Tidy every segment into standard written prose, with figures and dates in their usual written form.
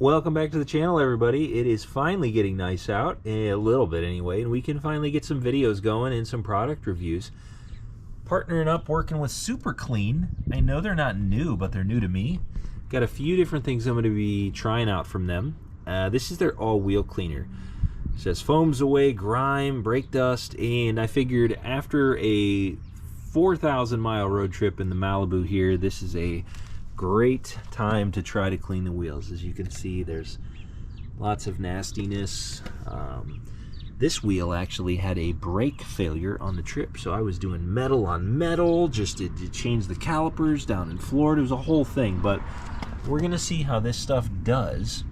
Welcome back to the channel, everybody. It is finally getting nice out, a little bit anyway, and we can finally get some videos going and some product reviews. Partnering up, working with Super Clean. I know they're not new, but they're new to me. Got a few different things I'm going to be trying out from them. This is their all-wheel cleaner. It says foams away grime, brake dust, and I figured after a 4,000-mile road trip in the Malibu here, this is a great time to try to clean the wheels. As you can see, there's lots of nastiness. This wheel actually had a brake failure on the trip, so I was doing metal on metal just to change the calipers down in Florida. It was a whole thing, but we're gonna see how this stuff does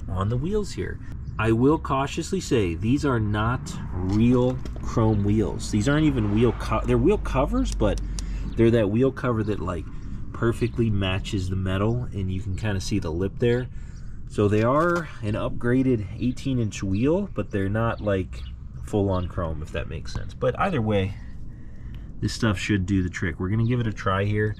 on the wheels here. I will cautiously say these are not real chrome wheels. These aren't even they're wheel covers, but they're that wheel cover that like perfectly matches the metal, and you can kind of see the lip there. So they are an upgraded 18-inch wheel, but they're not like full-on chrome, if that makes sense. But either way, this stuff should do the trick. We're gonna give it a try here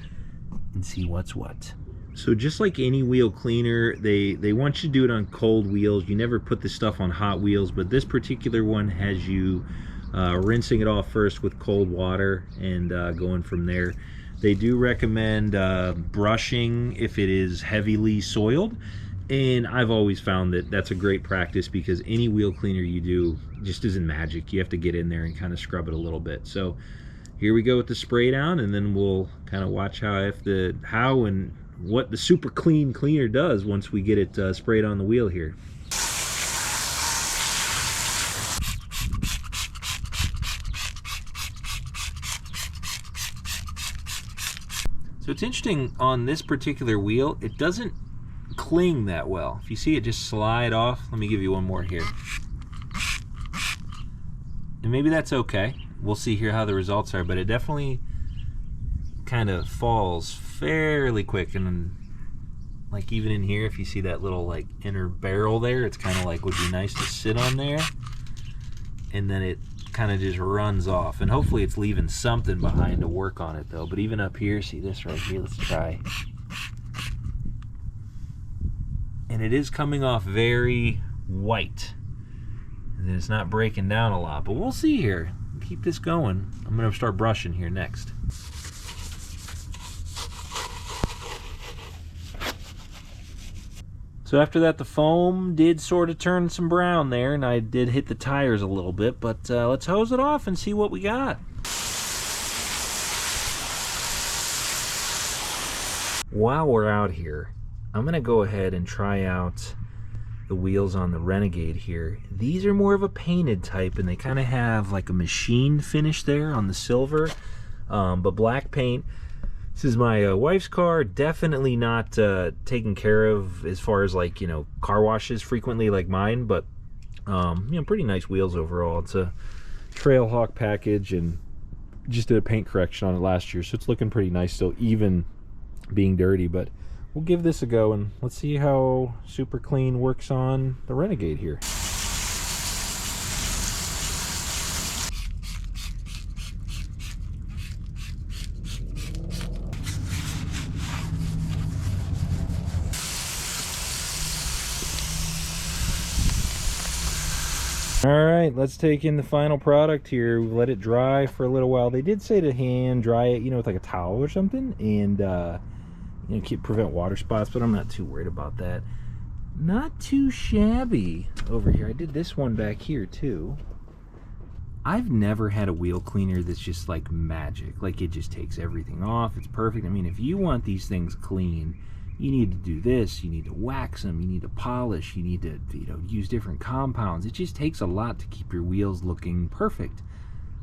and see what's what. So just like any wheel cleaner, they want you to do it on cold wheels. You never put this stuff on hot wheels, but this particular one has you rinsing it off first with cold water and going from there. They do recommend brushing if it is heavily soiled, and I've always found that that's a great practice because any wheel cleaner you do just isn't magic. You have to get in there and kind of scrub it a little bit. So here we go with the spray down, and then we'll kind of watch how and what the Super Clean cleaner does once we get it sprayed on the wheel here. So it's interesting, on this particular wheel, it doesn't cling that well. If you see it just slide off, let me give you one more here. And maybe that's okay. We'll see here how the results are, but it definitely kind of falls fairly quick. And like even in here, if you see that little like inner barrel there, it's kind of like would be nice to sit on there. And then it kind of just runs off, and hopefully it's leaving something behind to work on it though. But even up here, see this right here, let's try, and it is coming off very white, and then it's not breaking down a lot, but we'll see here. Keep this going. I'm gonna start brushing here next. So after that, the foam did sort of turn some brown there, and I did hit the tires a little bit, but let's hose it off and see what we got. While we're out here, I'm gonna go ahead and try out the wheels on the Renegade here. These are more of a painted type, and they kind of have like a machine finish there on the silver, but black paint. This is my wife's car, definitely not taken care of as far as like, you know, car washes frequently like mine, but you know, pretty nice wheels overall. It's a Trailhawk package, and just did a paint correction on it last year, so it's looking pretty nice still, even being dirty. But we'll give this a go, and let's see how Super Clean works on the Renegade here. Alright, let's take in the final product here. Let it dry for a little while. They did say to hand dry it, you know, with like a towel or something, and you know, prevent water spots, but I'm not too worried about that. Not too shabby over here. I did this one back here too. I've never had a wheel cleaner that's just like magic. Like it just takes everything off. It's perfect. I mean, if you want these things clean, you need to do this, you need to wax them, you need to polish, you need to, you know, use different compounds. It just takes a lot to keep your wheels looking perfect.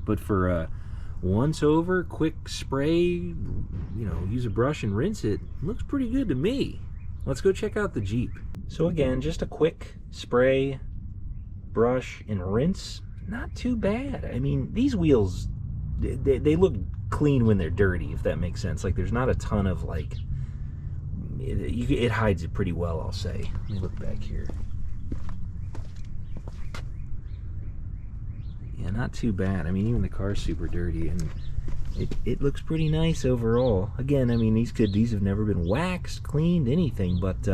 But for a once over, quick spray, you know, use a brush and rinse it, looks pretty good to me. Let's go check out the Jeep. So again, just a quick spray, brush, and rinse. Not too bad. I mean, these wheels, they look clean when they're dirty, if that makes sense. Like there's not a ton of like, it hides it pretty well, I'll say. Let me look back here. Yeah, not too bad. I mean, even the car's super dirty, and it looks pretty nice overall. Again, I mean, these have never been waxed, cleaned, anything, but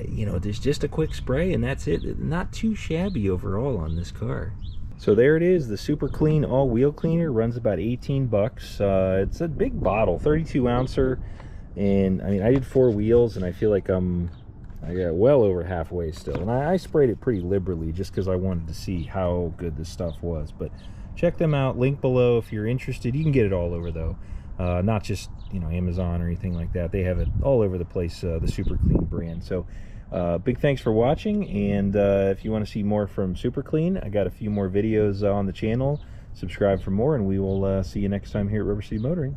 you know, there's just a quick spray and that's it. Not too shabby overall on this car. So there it is, the Super Clean all wheel cleaner. Runs about 18 bucks. It's a big bottle, 32 ouncer, and I mean, I did 4 wheels and I feel like I got well over halfway still, and I sprayed it pretty liberally just because I wanted to see how good this stuff was. But check them out, link below if you're interested. You can get it all over though, not just, you know, Amazon or anything like that. They have it all over the place, the Super Clean brand. So big thanks for watching, and if you want to see more from Super Clean, I got a few more videos on the channel. Subscribe for more, and we will see you next time here at Rubber City Motoring.